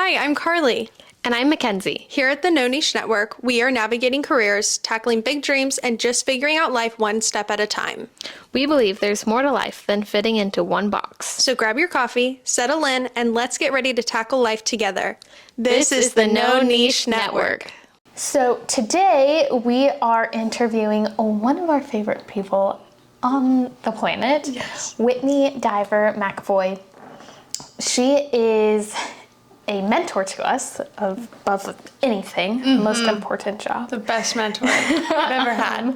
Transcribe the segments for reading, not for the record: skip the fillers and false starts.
Hi, I'm Carly. And I'm Mackenzie. Here at the No Niche Network, we are navigating careers, tackling big dreams, and just figuring out life one step at a time. We believe there's more to life than fitting into one box. So grab your coffee, settle in, and let's get ready to tackle life together. This is the No Niche Network. So today we are interviewing one of our favorite people on the planet, Whitney Diver-McEvoy. She is a mentor to us above anything, most important job. The best mentor I've ever had.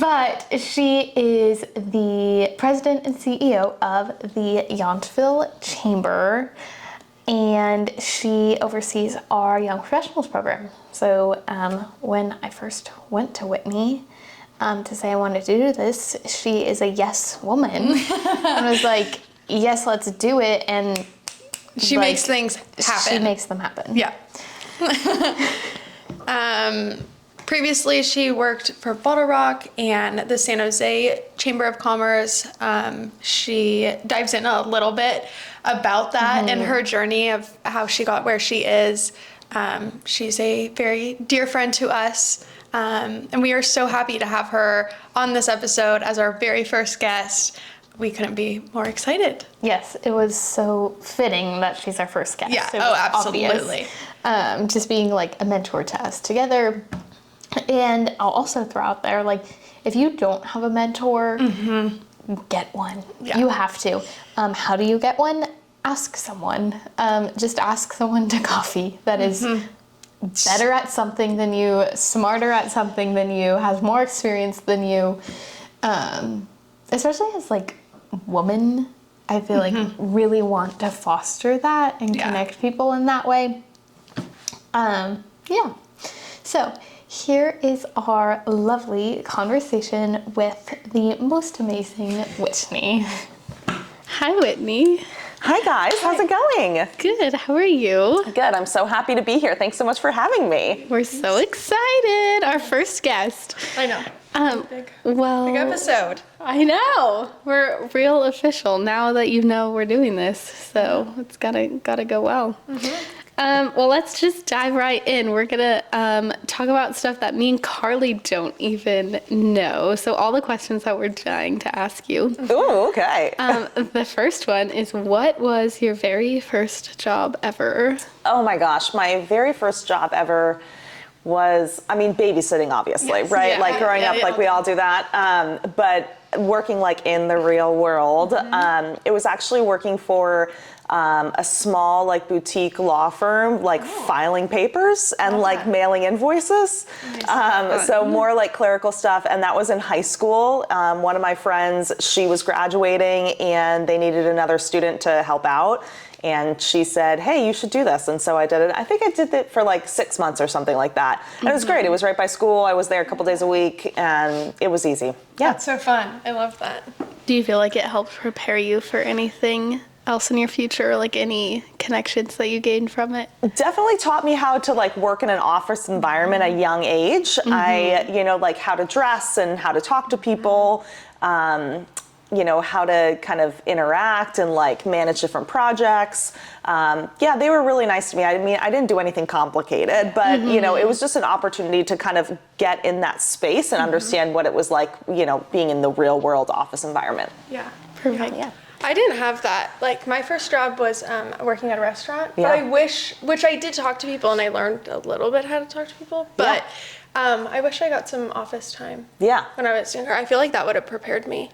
But she is the president and CEO of the Yountville Chamber, and she oversees our Young Professionals program. So when I first went to Whitney to say I wanted to do this, she is a yes woman. And was like, yes, let's do it. And she makes things happen. She makes them happen. Yeah. Previously, she worked for Bottle Rock and the San Jose Chamber of Commerce. She dives in a little bit about that and her journey of how she got where she is. She's a very dear friend to us. And we are so happy to have her on this episode as our very first guest. We couldn't be more excited. Yes, it was so fitting that she's our first guest. Yeah, absolutely. Just being like a mentor to us together. And I'll also throw out there, like, if you don't have a mentor, get one. Yeah. You have to. How do you get one? Ask someone. Just ask someone to coffee that is better at something than you, smarter at something than you, has more experience than you. Especially as like woman, I feel like really want to foster that and connect people in that way. So here is our lovely conversation with the most amazing Whitney. Hi, Whitney. Hi guys, how's it going? Good, how are you? Good, I'm so happy to be here. Thanks so much for having me. We're so excited. Our first guest. I know. Big episode. I know. We're real official now that you know we're doing this. So it's gotta go well. Well, let's just dive right in. We're gonna talk about stuff that me and Carly don't even know. So all the questions that we're dying to ask you. Ooh, okay. The first one is, what was your very first job ever? Oh my gosh, my very first job ever was, babysitting, obviously, right? Yeah. Like growing up, like we all do that. But working like in the real world, it was actually working for a small like boutique law firm, like filing papers and like mailing invoices. So more like clerical stuff. And that was in high school. One of my friends, she was graduating and they needed another student to help out. And she said, hey, you should do this. And so I did it. I think I did it for like 6 months or something like that. And it was great. It was right by school. I was there a couple days a week and it was easy. Yeah. That's so fun. I love that. Do you feel like it helped prepare you for anything else in your future, like any connections that you gained from it? Definitely taught me how to like work in an office environment at a young age. Like how to dress and how to talk to people. How to kind of interact and like manage different projects. They were really nice to me. I didn't do anything complicated, but it was just an opportunity to kind of get in that space and understand what it was like, being in the real world office environment. Yeah. Perfect. Yeah. I didn't have that. Like, my first job was working at a restaurant, but which I did talk to people and I learned a little bit how to talk to people, but I wish I got some office time when I was younger. I feel like that would have prepared me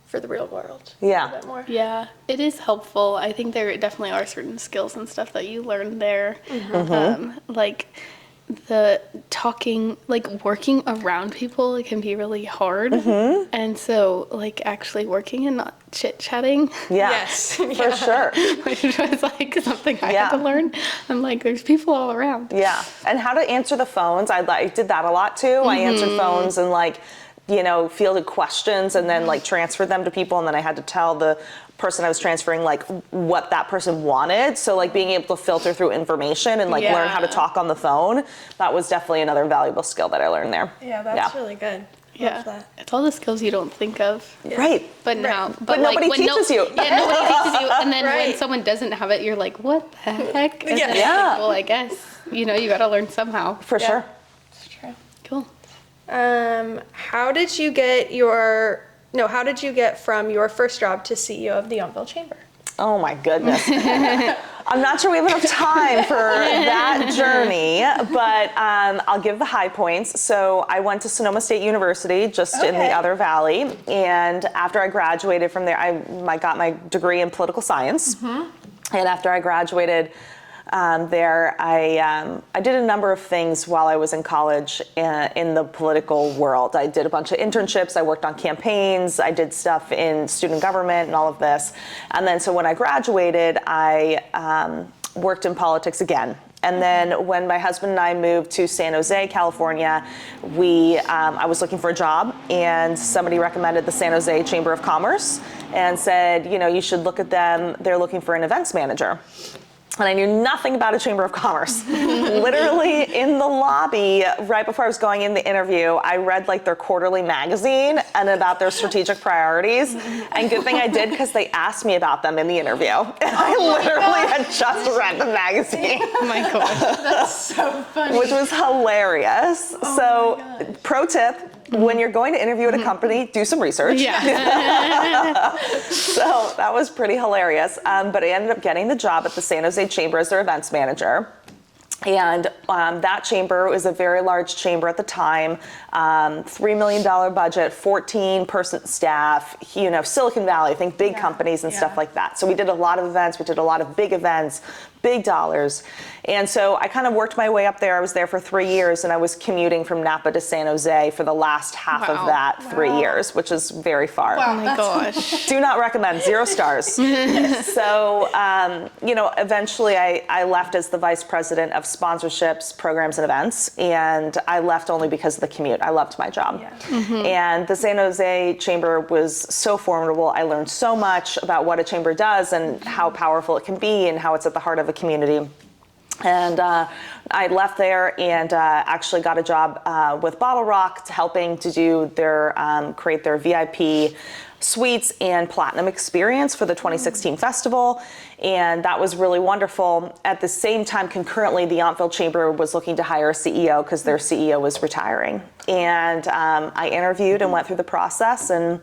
for the real world a bit more. Yeah, it is helpful. I think there definitely are certain skills and stuff that you learn there. Like the talking, like working around people, it can be really hard. And so like actually working and not chit-chatting. Yes. For sure. Which was like something I had to learn. I'm like, there's people all around. Yeah, and how to answer the phones. I did that a lot too. I answered phones and like, fielded questions and then like transferred them to people, and then I had to tell the person I was transferring like what that person wanted. So like being able to filter through information and like learn how to talk on the phone, that was definitely another valuable skill that I learned there. Yeah, that's really good. Yeah. that. It's all the skills you don't think of. Right. But now, But nobody teaches you. Yeah, nobody teaches you. And then when Right. someone doesn't have it, you're like, what the heck? And then it's Yeah. like, well, I guess, you got to learn somehow. For sure. It's true. Cool. How did you get from your first job to CEO of the Yountville Chamber? Oh my goodness. I'm not sure we have enough time for that journey, but I'll give the high points. So I went to Sonoma State University, just in the other valley. And after I graduated from there, I got my degree in political science. And after I graduated there, I did a number of things while I was in college in the political world. I did a bunch of internships. I worked on campaigns. I did stuff in student government and all of this. And then so when I graduated, I worked in politics again. And then when my husband and I moved to San Jose, California, I was looking for a job, and somebody recommended the San Jose Chamber of Commerce and said, you should look at them. They're looking for an events manager. And I knew nothing about a Chamber of Commerce. Literally in the lobby, right before I was going in the interview, I read their quarterly magazine and about their strategic priorities. And good thing I did, because they asked me about them in the interview. And I literally had just read the magazine. Oh my gosh. That's so funny. Which was hilarious. Pro tip, when you're going to interview at a company, do some research. Yeah. So that was pretty hilarious. But I ended up getting the job at the San Jose Chamber as their events manager. And that chamber was a very large chamber at the time, $3 million budget, 14-person staff, Silicon Valley, I think big companies and stuff like that. So we did a lot of events. We did a lot of big events, big dollars. And so I kind of worked my way up there. I was there for 3 years, and I was commuting from Napa to San Jose for the last half of that 3 years, which is very far. Oh my gosh. Do not recommend, 0 stars. So, eventually I left as the vice president of sponsorships, programs, and events. And I left only because of the commute. I loved my job. And the San Jose Chamber was so formidable. I learned so much about what a chamber does and how powerful it can be and how it's at the heart of a community. And I left there and actually got a job with Bottle Rock, helping to do create their VIP suites and platinum experience for the 2016 festival. And that was really wonderful. At the same time, concurrently, the Yountville Chamber was looking to hire a CEO because their CEO was retiring. And I interviewed and went through the process, and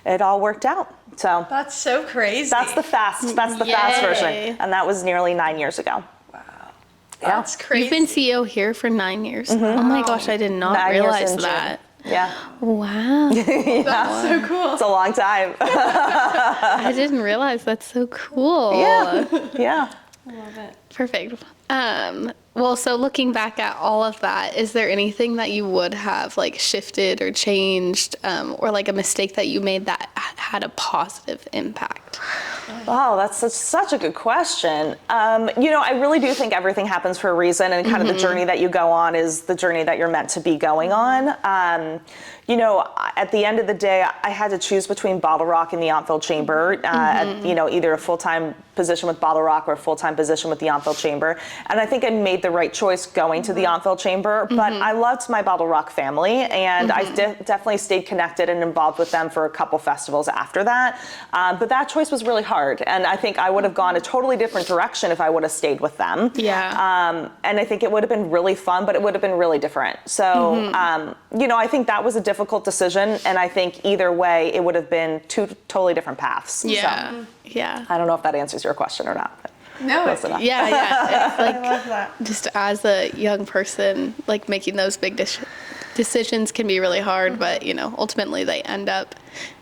it all worked out. So That's so crazy. that's the fast version. And that was nearly 9 years ago. That's crazy. You've been CEO here for 9 years. Oh my gosh, I did not 9 years realize in June. that. Yeah, Wow. That's so cool. it's a long time. I didn't realize. That's so cool. Yeah. I love it. Perfect. Well, so looking back at all of that, is there anything that you would have shifted or changed, or a mistake that you made that had a positive impact? Oh, that's such a good question. I really do think everything happens for a reason, and kind of the journey that you go on is the journey that you're meant to be going on. At the end of the day, I had to choose between Bottle Rock and the Yountville Chamber, either a full-time position with Bottle Rock or a full-time position with the Yountville Chamber. And I think I made the right choice going to the Yountville Chamber, but I loved my Bottle Rock family, and I definitely stayed connected and involved with them for a couple festivals after that. But that choice was really hard, and I think I would have gone a totally different direction if I would have stayed with them. Yeah. And I think it would have been really fun, but it would have been really different. So, I think that was a difficult decision, and I think either way, it would have been 2 totally different paths. Yeah. So, Yeah. I don't know if that answers your question or not. No, Close enough. Yeah. It's I love that. just as a young person, making those big decisions can be really hard, but ultimately they end up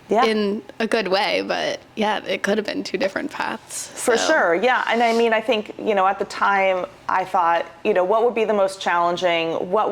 in a good way. But yeah, it could have been 2 different paths. For sure, yeah. And I mean, I think, at the time I thought, what would be the most challenging? What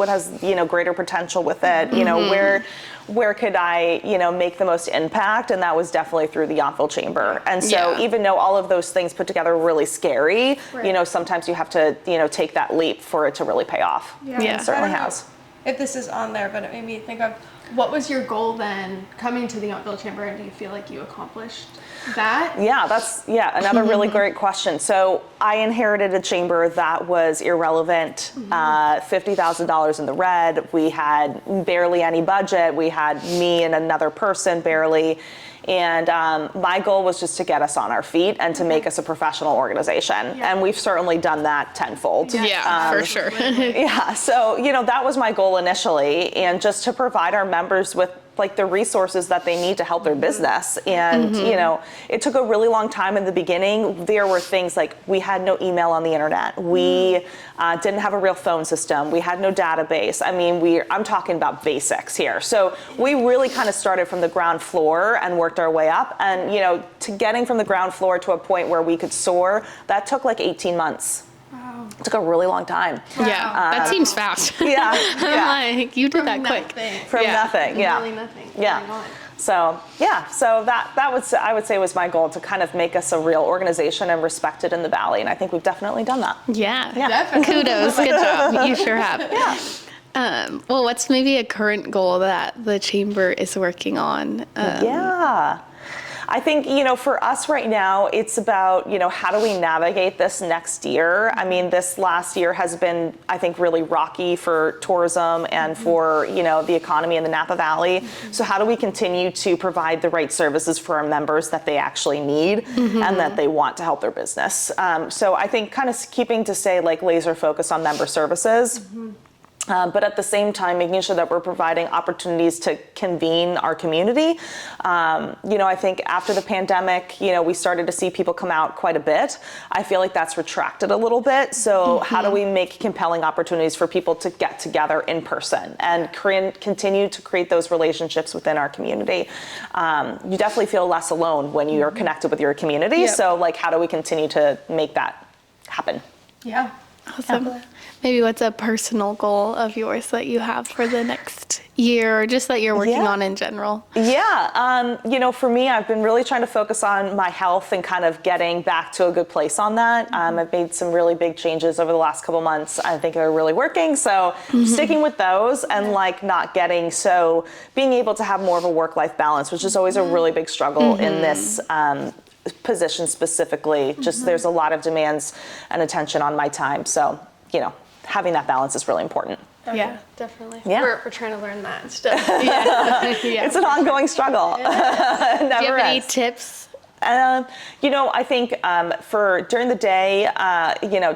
has, greater potential with it? Where could I, make the most impact? And that was definitely through the Yountville Chamber. And so even though all of those things put together were really scary, sometimes you have to, take that leap for it to really pay off. Yeah. It certainly I don't know has. if this is on there, but it made me think of what was your goal then coming to the Yountville Chamber, and do you feel like you accomplished that? Yeah, that's another really great question. So I inherited a chamber that was irrelevant, $50,000 in the red. We had barely any budget. We had me and another person barely. And my goal was just to get us on our feet and to make us a professional organization. And we've certainly done that tenfold. Yeah, for sure. Yeah, so, that was my goal initially, and just to provide our members with like the resources that they need to help their business. And, it took a really long time in the beginning. There were things like we had no email on the internet. We didn't have a real phone system. We had no database. I mean, I'm talking about basics here. So we really kind of started from the ground floor and worked our way up. And, to getting from the ground floor to a point where we could soar, that took like 18 months. Wow. It took a really long time. Yeah, that seems fast. Yeah. I'm like, you did that quick. From nothing, yeah. Really nothing. Yeah. Oh my God. So I would say was my goal, to kind of make us a real organization and respected in the Valley, and I think we've definitely done that. Yeah. Definitely. Kudos, good job. You sure have. Yeah. Well, what's maybe a current goal that the chamber is working on? I think, for us right now, it's about, how do we navigate this next year? I mean, this last year has been, I think, really rocky for tourism and for, the economy in the Napa Valley. So how do we continue to provide the right services for our members that they actually need and that they want to help their business? So I think kind of keeping to stay like laser focused on member services. But at the same time, making sure that we're providing opportunities to convene our community. I think after the pandemic, we started to see people come out quite a bit. I feel like that's retracted a little bit. So how do we make compelling opportunities for people to get together in person and continue to create those relationships within our community? You definitely feel less alone when you're connected with your community. Yep. So how do we continue to make that happen? Yeah. Awesome. Maybe what's a personal goal of yours that you have for the next year, or just that you're working on in general? Yeah, for me, I've been really trying to focus on my health and kind of getting back to a good place on that. I've made some really big changes over the last couple months. I think are really working. So sticking with those and being able to have more of a work-life balance, which is always a really big struggle in this position specifically. Just there's a lot of demands and attention on my time. So, having that balance is really important. Okay, Yeah. definitely. Yeah. We're trying to learn that still. It's an ongoing struggle. It Do you never have any ends. tips? I think for during the day,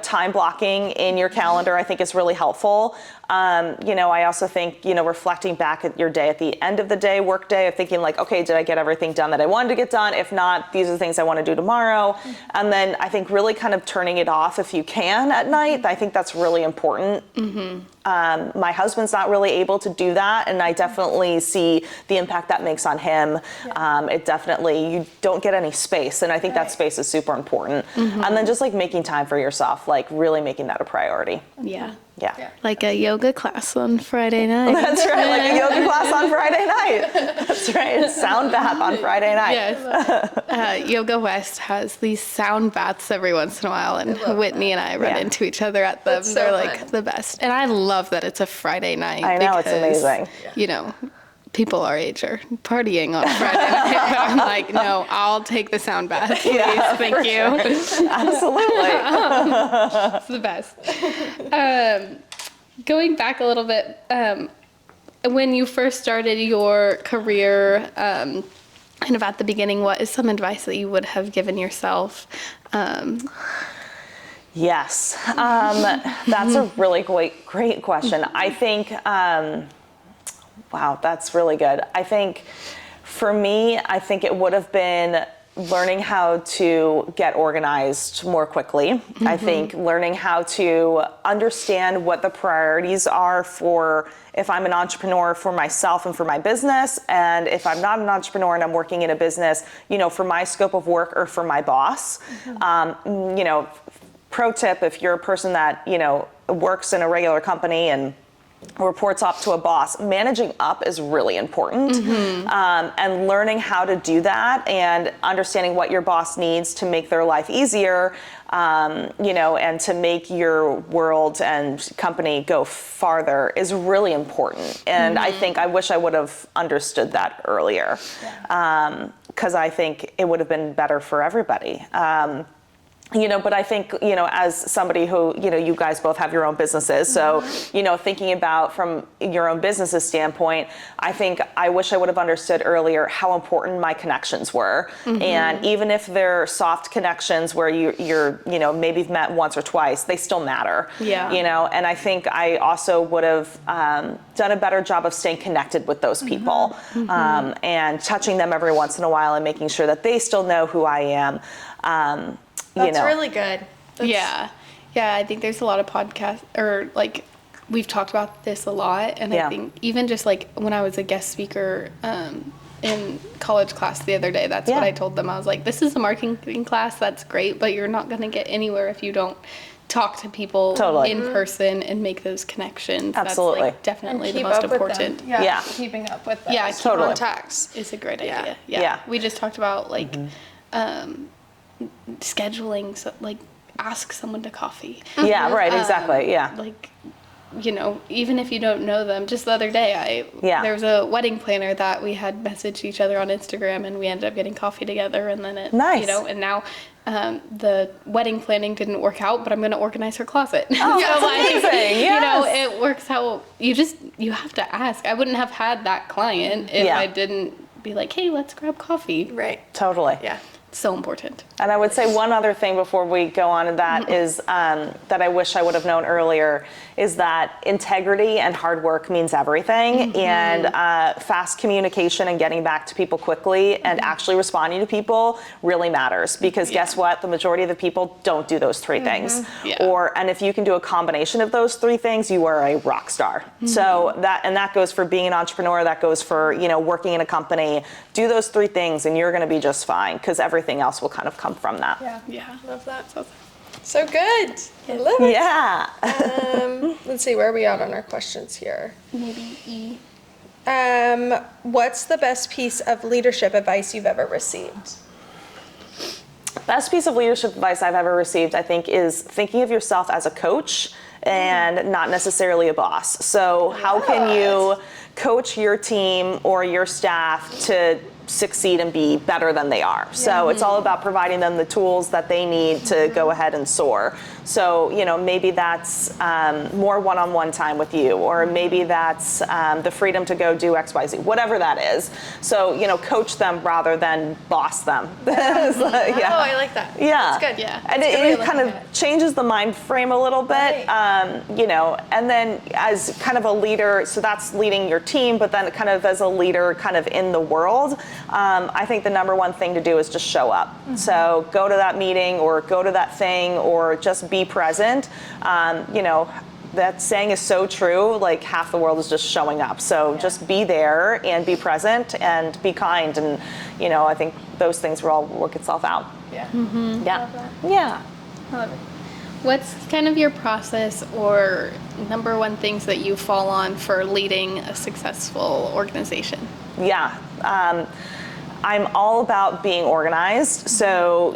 time blocking in your calendar, I think is really helpful. I also think, reflecting back at your day at the end of the day, work day, of thinking like, okay, did I get everything done that I wanted to get done? If not, these are the things I want to do tomorrow. And then I think really kind of turning it off if you can at night. I think that's really important. My husband's not really able to do that, and I definitely see the impact that makes on him. You don't get any space, and I think that space is super important. And then just like making time for yourself, like really making that a priority. Yeah. Yeah. Like a yoga class on Friday night. That's right, like a yoga class on Friday night. That's right, sound bath on Friday night. Yes. Yoga West has these sound baths every once in a while, and Whitney and I run into each other at them. That's so They're like fun. the best. And I love that it's a Friday night. I know, it's because, amazing. People our age are partying on Friday night, but I'm like, no, I'll take the sound bath, please. Thank you. Sure. Absolutely. It's the best. Going back a little bit, when you first started your career, kind of at the beginning, what is some advice that you would have given yourself? Yes, that's a really great question. I think, wow, that's really good. I think for me, it would have been learning how to get organized more quickly. I think learning how to understand what the priorities are for if I'm an entrepreneur for myself and for my business, and if I'm not an entrepreneur and I'm working in a business, for my scope of work or for my boss. Pro tip, if you're a person that, works in a regular company and reports up to a boss, managing up is really important. And learning how to do that and understanding what your boss needs to make their life easier and to make your world and company go farther is really important. And I think I wish I would have understood that earlier, because I think it would have been better for everybody. But I think, as somebody who, you guys both have your own businesses. So, thinking about from your own business's standpoint, I think I wish I would have understood earlier how important my connections were. And even if they're soft connections where you're maybe you've met once or twice, they still matter. Yeah. And I think I also would have done a better job of staying connected with those people and touching them every once in a while and making sure that they still know who I am. That's really good. Yeah. I think there's a lot of podcasts, or like we've talked about this a lot, and I think even just like when I was a guest speaker in college class the other day, that's what I told them. I was like, this is a marketing class, that's great, but you're not going to get anywhere if you don't talk to people in person and make those connections. Absolutely. That's like definitely the most important. Yeah, keeping up with them. Yeah, totally. Contacts. Is a great idea. Yeah. We just talked about like scheduling, so like ask someone to coffee. Yeah, right, exactly. Like, even if you don't know them. Just the other day, there was a wedding planner that we had messaged each other on Instagram, and we ended up getting coffee together, and then it, Nice. and now the wedding planning didn't work out, but I'm going to organize her closet. Oh, that's amazing. Yes. It works out. You have to ask. I wouldn't have had that client if I didn't be like, hey, let's grab coffee. Right. Totally. Yeah. So important. And I would say one other thing before we go on to that is that I wish I would have known earlier is that integrity and hard work means everything, and fast communication and getting back to people quickly and actually responding to people really matters, because guess what? The majority of the people don't do those three things. Yeah. And if you can do a combination of those three things, you are a rock star. So that goes for being an entrepreneur, that goes for, working in a company. Do those three things and you're going to be just fine, because everything else will kind of come from that. Yeah. Love that. So good. I love it. Yeah. Let's see, where are we at on our questions here? Maybe E. What's the best piece of leadership advice you've ever received? Best piece of leadership advice I've ever received, I think, is thinking of yourself as a coach and not necessarily a boss. So how can you coach your team or your staff to succeed and be better than they are? So it's all about providing them the tools that they need to go ahead and soar. So, maybe that's more one-on-one time with you, or maybe that's the freedom to go do XYZ, whatever that is. So, coach them rather than boss them. Oh, I like that. Yeah. That's good. Yeah. And it kind of changes the mind frame a little bit, and then as kind of a leader, so that's leading your team, but then kind of as a leader kind of in the world, I think the number one thing to do is just show up. So go to that meeting or go to that thing or just be present. That saying is so true, like half the world is just showing up. So just be there and be present and be kind. And, I think those things will all work itself out. Yeah. Yeah. Yeah. I love it. What's kind of your process or number one things that you fall on for leading a successful organization? Yeah. I'm all about being organized. So,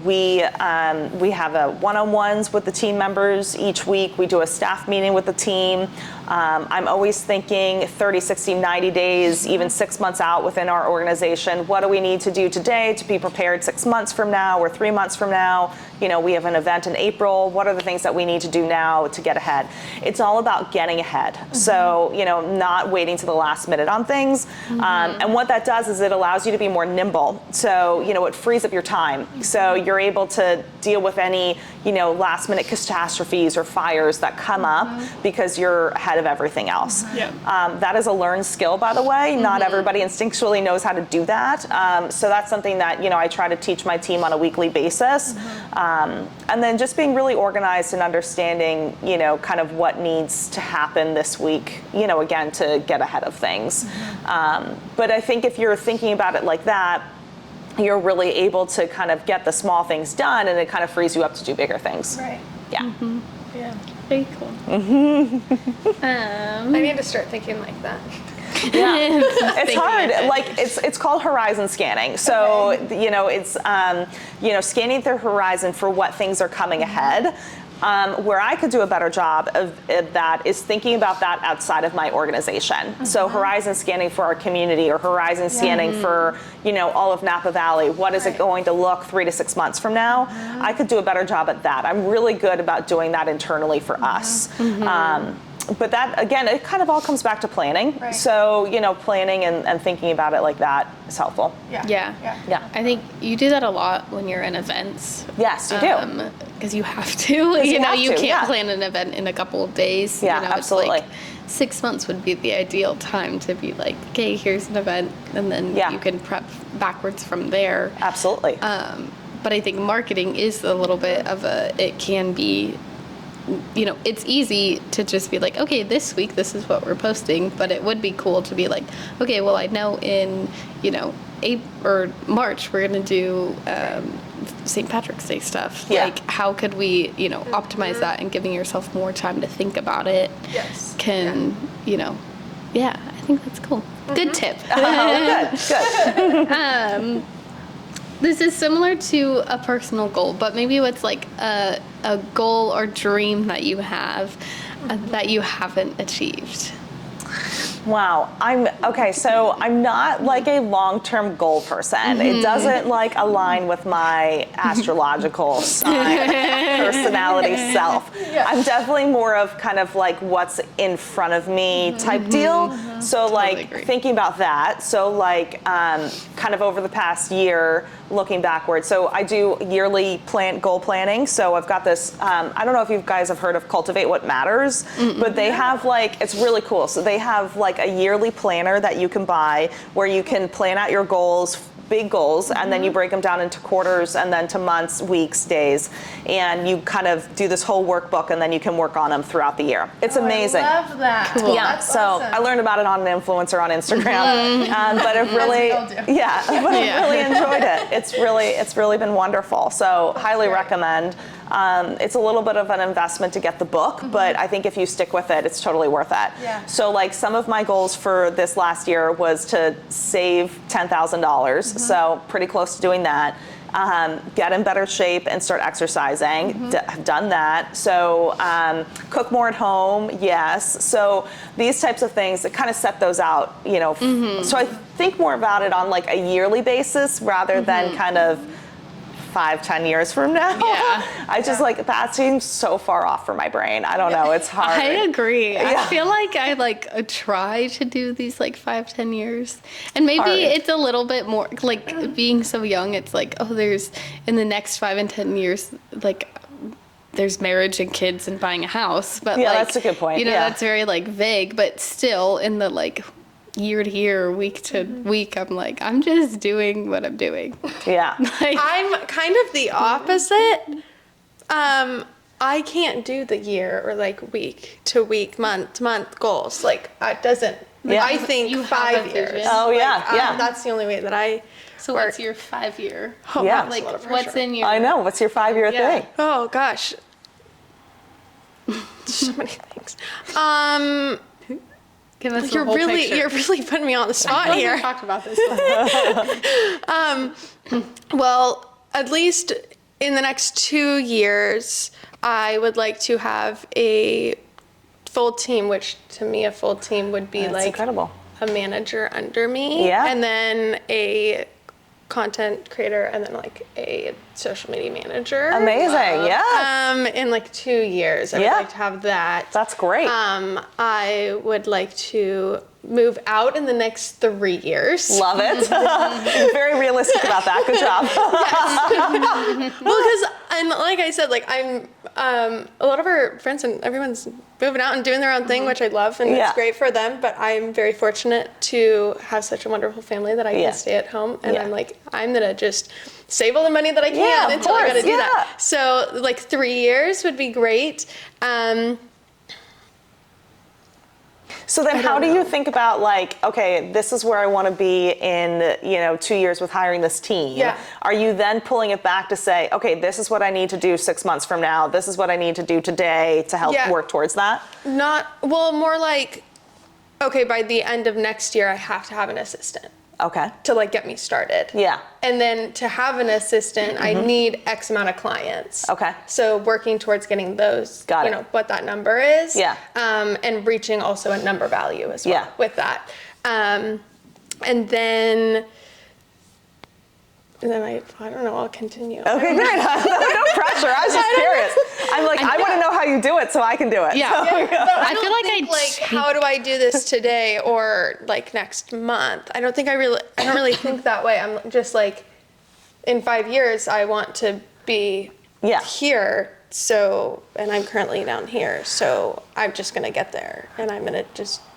we have a one-on-ones with the team members each week. We do a staff meeting with the team. I'm always thinking 30, 60, 90 days, even 6 months out within our organization. What do we need to do today to be prepared 6 months from now or 3 months from now? We have an event in April. What are the things that we need to do now to get ahead? It's all about getting ahead. So, not waiting to the last minute on things. And what that does is it allows you to be more nimble. So, it frees up your time. So you're able to deal with any, last minute catastrophes or fires that come up because you're ahead of everything else. That is a learned skill, by the way. Not everybody instinctually knows how to do that. So that's something that, I try to teach my team on a weekly basis. And then just being really organized and understanding, kind of what needs to happen this week, again, to get ahead of things. But I think if you're thinking about it like that, you're really able to kind of get the small things done, and it kind of frees you up to do bigger things. Right. Yeah. Yeah. Very cool. I need to start thinking like that. It's hard. Like it's called horizon scanning. So it's scanning the horizon for what things are coming ahead. Where I could do a better job of that is thinking about that outside of my organization. So horizon scanning for our community, or horizon scanning for all of Napa Valley. What is it going to look 3 to 6 months from now? I could do a better job at that. I'm really good about doing that internally for us. But that, again, it kind of all comes back to planning. Right. So, planning and thinking about it like that is helpful. Yeah. I think you do that a lot when you're in events. Yes, you do. Because you have to. You have you to, can't plan an event in a couple of days. Yeah, absolutely. It's like 6 months would be the ideal time to be like, okay, here's an event, and then you can prep backwards from there. Absolutely. But I think marketing is a little bit of it can be, it's easy to just be like, okay, this week this is what we're posting, but it would be cool to be like, okay, well, I know in, April or March we're going to do St. Patrick's Day stuff. Yeah. Like, how could we, optimize that, and giving yourself more time to think about it can, I think that's cool. Good tip. Good. This is similar to a personal goal, but maybe what's like a goal or dream that you have that you haven't achieved? Wow. So I'm not like a long-term goal person. It doesn't like align with my astrological sign personality self. I'm definitely more of kind of like what's in front of me type deal. So Totally agree. thinking about that. So kind of over the past year, looking backwards. So I do yearly goal planning. So I've got this, I don't know if you guys have heard of Cultivate What Matters, but they have it's really cool. So they have a yearly planner that you can buy where you can plan out your goals, big goals, and then you break them down into quarters and then to months, weeks, days, and you kind of do this whole workbook, and then you can work on them throughout the year. It's amazing. I love that. Cool. Yeah, That's so awesome. I learned about it on an influencer on Instagram, but I've really, I've really enjoyed it. It's really been wonderful. So highly recommend. It's a little bit of an investment to get the book, but I think if you stick with it, it's totally worth it. Yeah. So some of my goals for this last year was to save $10,000. So pretty close to doing that. Get in better shape and start exercising. I've done that. So cook more at home, yes. So these types of things that kind of set those out, So I think more about it on a yearly basis rather than kind of 5-10 years from now. Yeah. I just that seems so far off for my brain. I don't know. It's hard. I agree. I feel like I try to do these 5-10 years, and maybe it's a little bit more being so young. It's there's in the next 5 and 10 years there's marriage and kids and buying a house. But that's a good point. That's very vague, but still in the year to year, week to week, I'm just doing what I'm doing. Yeah. I'm kind of the opposite. I can't do the year or week to week, month to month goals. It doesn't. Yeah. I think You have 5 a years. vision. Oh, yeah. That's the only way that I. So work. what's your 5-year? Oh, Yeah. that's a lot of What's pressure. in your? I know. What's your 5-year Yeah. thing? Oh gosh. So many things. Give us You're the whole really picture. putting me on the spot We here. talked about this. Well, at least in the next 2 years, I would like to have a full team, which to me a full team would be That's incredible. a manager under me, Yeah. and then a content creator, and then a social media manager. Amazing. Yeah. In 2 years, I would Yeah. like to have that. That's great. I would like to move out in the next 3 years. Love it. Very realistic about that. Good job. Well, because, and like I said, I'm, a lot of our friends and everyone's moving out and doing their own thing, which I love, and Yeah. it's great for them, but I'm very fortunate to have such a wonderful family that I Yeah. can stay at home, and Yeah. I'm gonna just save all the money that I can Yeah, of until I gotta course, do yeah. that. So, 3 years would be great. So then how do you think about okay, this is where I want to be in, 2 years with hiring this team. Yeah. Are you then pulling it back to say, okay, this is what I need to do 6 months from now. This is what I need to do today to help Yeah. work towards that? More okay, by the end of next year, I have to have an assistant Okay. to like get me started. Yeah. And then to have an assistant, I need X amount of clients. Okay. So working towards getting those, Got you it. know, what that number is. Yeah. And reaching also a number value as well Yeah. with that. And then I don't know, I'll continue. Okay, great. No pressure. I was just curious. I'm like, I want to know how you do it so I can do it. Yeah. But I feel don't like think, how do I do this today or like next month? I don't really think that way. I'm just like, in 5 years, I want to be here. So, and I'm currently down here. So I'm just going to get there and I'm going to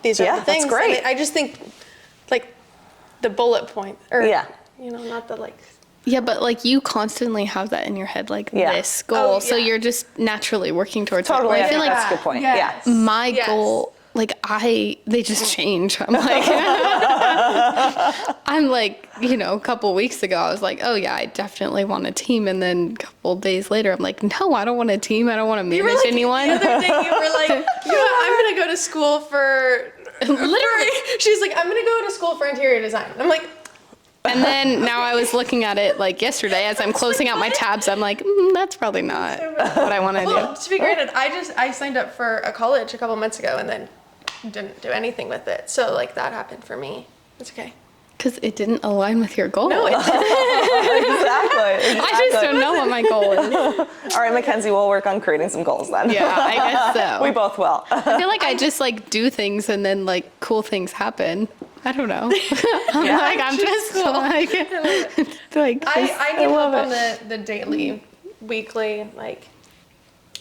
these are the things. That's great. And I just think like the bullet point or, you know, not the like. Yeah, but like you constantly have that in your head, like this goal. Oh, So yeah. you're just naturally working towards Totally. it. I I feel think like that's a good point. Yes. Yeah. my Yes. goal, like they just change. I'm like, I'm like, you know, a couple weeks ago, I was like, oh yeah, I definitely want a team. And then a couple days later, I'm like, no, I don't want a team. I don't want to manage anyone. The other day you were like, I'm going to go to school for, literally, she's like, I'm going to go to school for interior design. I'm like, And then now I was looking at it like yesterday as I'm closing out my tabs. I'm like, that's probably not what I want to well, do. to be granted, I signed up for a college a couple months ago and then didn't do anything with it. So like that happened for me. It's okay. Because it didn't align with your goal. No, it didn't. Exactly. I just don't know what my goal is. All right, Mackenzie, we'll work on creating some goals then. Yeah, I guess so. We both will. I feel like I just like do things and then like cool things happen. I don't know. I'm just like I give up on the daily, weekly, like,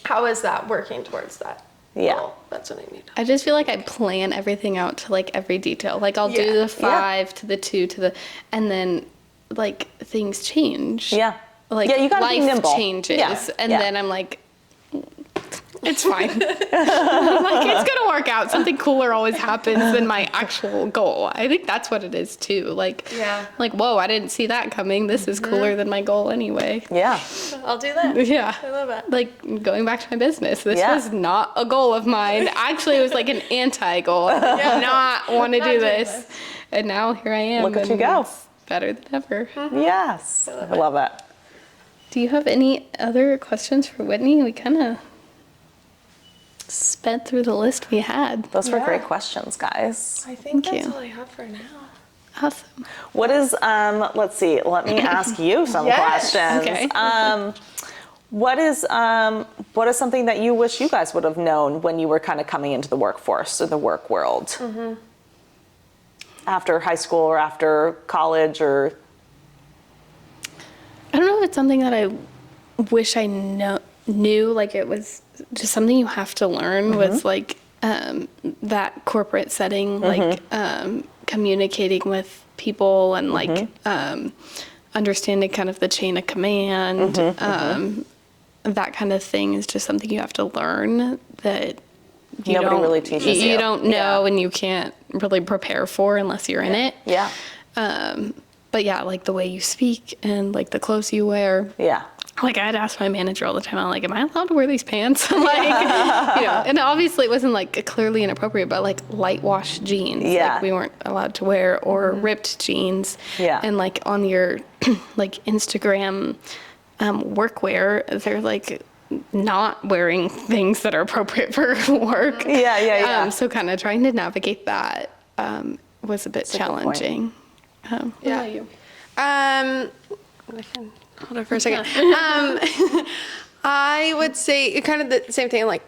how is that working towards that? Yeah. goal? That's what I need. I just feel like I plan everything out to like every detail. Like I'll do the 5 to the 2 to the, and then like things change. Yeah. Like Yeah, you gotta be life nimble. changes, Yeah, and yeah. then I'm like, it's fine. I'm like it's gonna work out. Something cooler always happens than my actual goal. I think that's what it is too. Like, Yeah. like whoa, I didn't see that coming. This is cooler than my goal anyway. Yeah. I'll do that. Yeah. I love it. Like going back to my business, this Yeah. was not a goal of mine. Actually, it was like an anti-goal. I did not want to Not do doing this. And now here I am. Look at you and go. it's better than ever. Yes. I love it. Do you have any other questions for Whitney? We kind of sped through the list we had. Those were Yeah. great questions, guys. I think Thank that's you. all I have for now. Awesome. What is, let's see, let me ask you some Yes. questions. Okay. What is something that you wish you guys would have known when you were kind of coming into the workforce or the work world? After high school or after college or? I don't know if it's something that I wish I knew, like it was just something you have to learn was like that corporate setting, like communicating with people and like understanding kind of the chain of command, that kind of thing is just something you have to learn that you Nobody don't, really teaches you. You don't know Yeah. and you can't really prepare for unless you're in it. Yeah. But yeah, like the way you speak and like the clothes you wear. Yeah. Like I'd ask my manager all the time, I'm like, am I allowed to wear these pants? Like, you know, and obviously it wasn't like clearly inappropriate, but like light wash jeans, Yeah. like we weren't allowed to wear, or ripped jeans. Yeah. And like on your like Instagram workwear, they're like not wearing things that are appropriate for work. Yeah. So kind of trying to navigate that was a bit a good point. challenging. What Yeah. about you? Hold on for a second. I would say kind of the same thing. Like,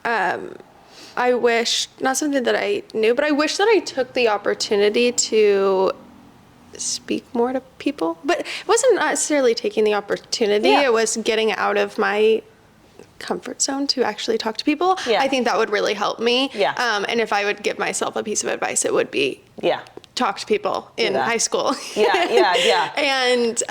I wish, not something that I knew, but I wish that I took the opportunity to speak more to people. But it wasn't necessarily taking the opportunity. Yeah. It was getting out of my comfort zone to actually talk to people. Yeah. I think that would really help me. Yeah. And if I would give myself a piece of advice, it would be Yeah. talk to people in that. high school. Yeah. And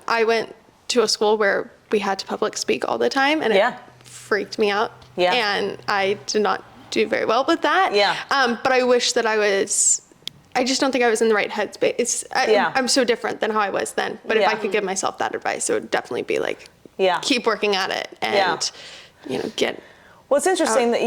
I went to a school where we had to public speak all the time, and Yeah. it freaked me out. Yeah. And I did not do very well with that. Yeah. But I wish that I just don't think I was in the right headspace. Yeah. I'm so different than how I was then. But if Yeah. I could give myself that advice, it would definitely be like, Yeah. keep working at it and, Yeah. you know, get. Well, it's interesting that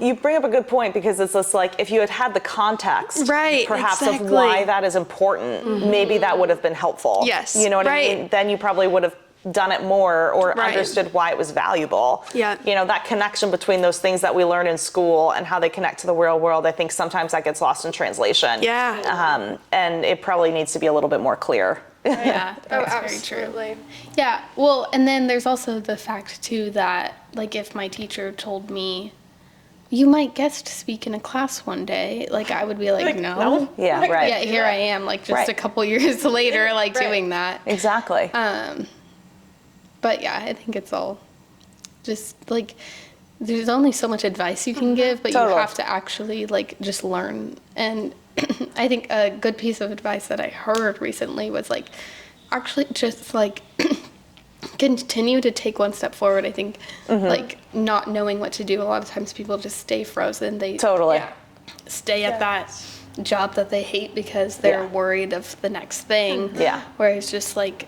you bring up a good point, because it's just like, if you had the context, Right, perhaps exactly. of why that is important, maybe that would have been helpful. Yes, You know what I right. mean? Then you probably would have done it more, or Right. understood why it was valuable. Yeah. You know, that connection between those things that we learn in school and how they connect to the real world, I think sometimes that gets lost in translation. Yeah. And it probably needs to be a little bit more clear. Yeah, Oh, that's very true. absolutely. Yeah, well, and then there's also the fact too that, like, if my teacher told me, you might guest speak in a class one day, like, I would be like, no. Yeah, right. Yeah, here I am, like, just Right. a couple years later, like, Right. doing that. Exactly. But yeah, I think it's all just, like, there's only so much advice you can give, but Totally. you have to actually, like, just learn. And I think a good piece of advice that I heard recently was, like, actually just, like, continue to take one step forward. I think, like, not knowing what to do, a lot of times people just stay frozen. They Totally. stay at that job that they hate because they're Yeah. worried of the next thing. Yeah. Whereas just, like,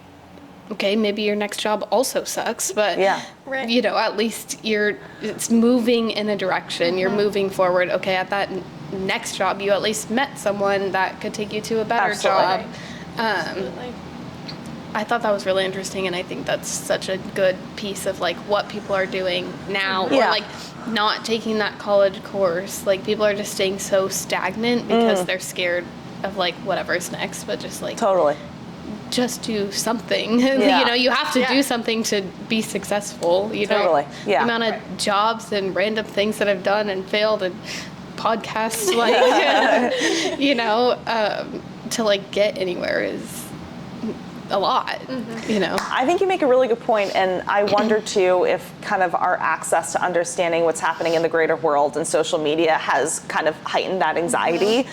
okay, maybe your next job also sucks, but Yeah. Right. you know, at least it's moving in a direction. You're moving forward. Okay, at that next job, you at least met someone that could take you to a better job. Absolutely. I thought that was really interesting, and I think that's such a good piece of, like, what people are doing now, Yeah. or, like, not taking that college course. Like, people are just staying so stagnant because they're scared of, like, whatever's next, but just, like, Totally. just do something. Yeah. You know, you have to Yeah. do something to be successful. You know, Totally. Yeah. the amount of jobs and random things that I've done and failed, and podcasts, like, you know, to, like, get anywhere is a lot. You know. I think you make a really good point, and I wonder too if kind of our access to understanding what's happening in the greater world and social media has kind of heightened that anxiety,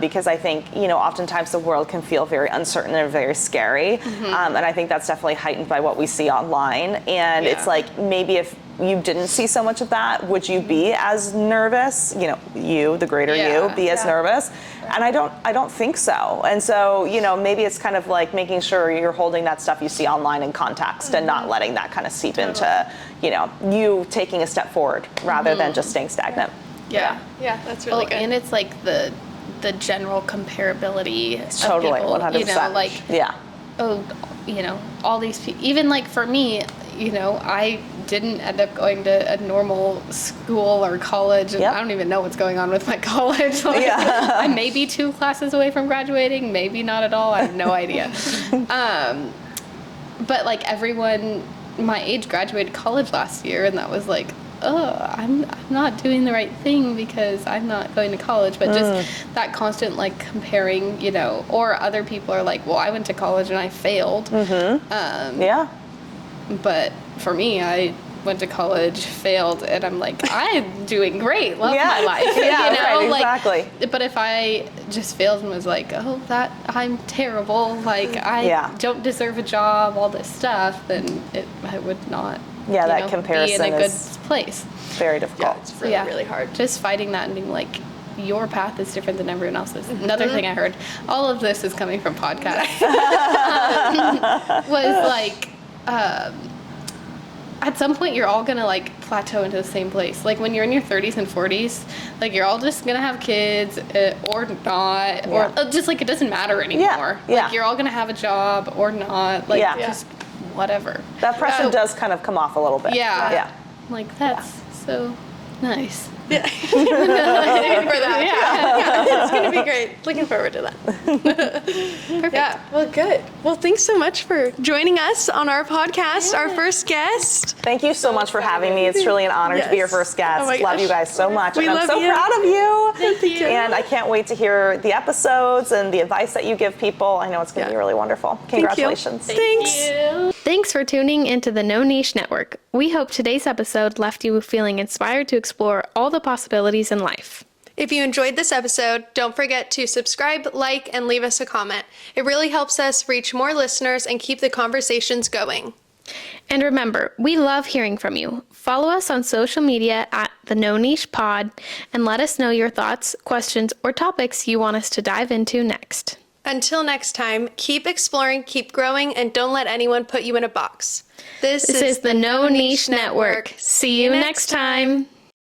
because I think, you know, oftentimes the world can feel very uncertain and very scary, and I think that's definitely heightened by what we see online. And it's like, maybe if you didn't see so much of that, would you be as nervous? You know, you, the greater you, be as nervous? And I don't think so. And so, you know, maybe it's kind of like making sure you're holding that stuff you see online in context, and not letting that kind of seep into, you know, you taking a step forward rather than just staying stagnant. Yeah. Yeah, that's really good. And it's like the general comparability of Totally, people, 100%. you know, like, Yeah. oh, you know, all these people, even, like, for me, you know, I didn't end up going to a normal school or college, and Yep. I don't even know what's going on with my college. Like, I may be 2 classes away from graduating, maybe not at all, I have no idea. But, like, everyone my age graduated college last year, and that was like, oh, I'm not doing the right thing because I'm not going to college. But just that constant, like, comparing, you know, or other people are like, well, I went to college and I failed. Yeah. But for me, I went to college, failed, and I'm like, I'm doing great, love my life. Yeah, you know, right, like, exactly. but if I just failed and was like, oh, that I'm terrible, like, I don't deserve a job, all this stuff, then I would not, Yeah, you that know, comparison be in a good is place. very difficult. Yeah, it's really, really hard. Just fighting that and being like, your path is different than everyone else's. Another thing I heard, all of this is coming from podcasts, was like, at some point you're all gonna, like, plateau into the same place. Like, when you're in your 30s and 40s, like, you're all just gonna have kids, or not, or just, like, it doesn't matter anymore. Yeah. Like, you're all gonna have a job or not, like, just whatever. That pressure does kind of come off a little bit. Yeah. Yeah. Like, that's so nice. Yeah. For that. Yeah. It's going to be great. Looking forward to that. Perfect. Yeah. Well, good. Well, thanks so much for joining us on our podcast, our first guest. Thank you so much for having me. It's truly an honor to be your Yes. first guest. Oh my Love gosh. you guys so much. We and I'm love so you. proud of you. Thank you. And I can't wait to hear the episodes and the advice that you give people. I know it's going to be really wonderful. Congratulations. Thanks. Thanks for tuning into the No Niche Network. We hope today's episode left you feeling inspired to explore all the possibilities in life. If you enjoyed this episode, don't forget to subscribe, like, and leave us a comment. It really helps us reach more listeners and keep the conversations going. And remember, we love hearing from you. Follow us on social media at the No Niche Pod and let us know your thoughts, questions, or topics you want us to dive into next. Until next time, keep exploring, keep growing, and don't let anyone put you in a box. This is the No Niche Network. See you next time.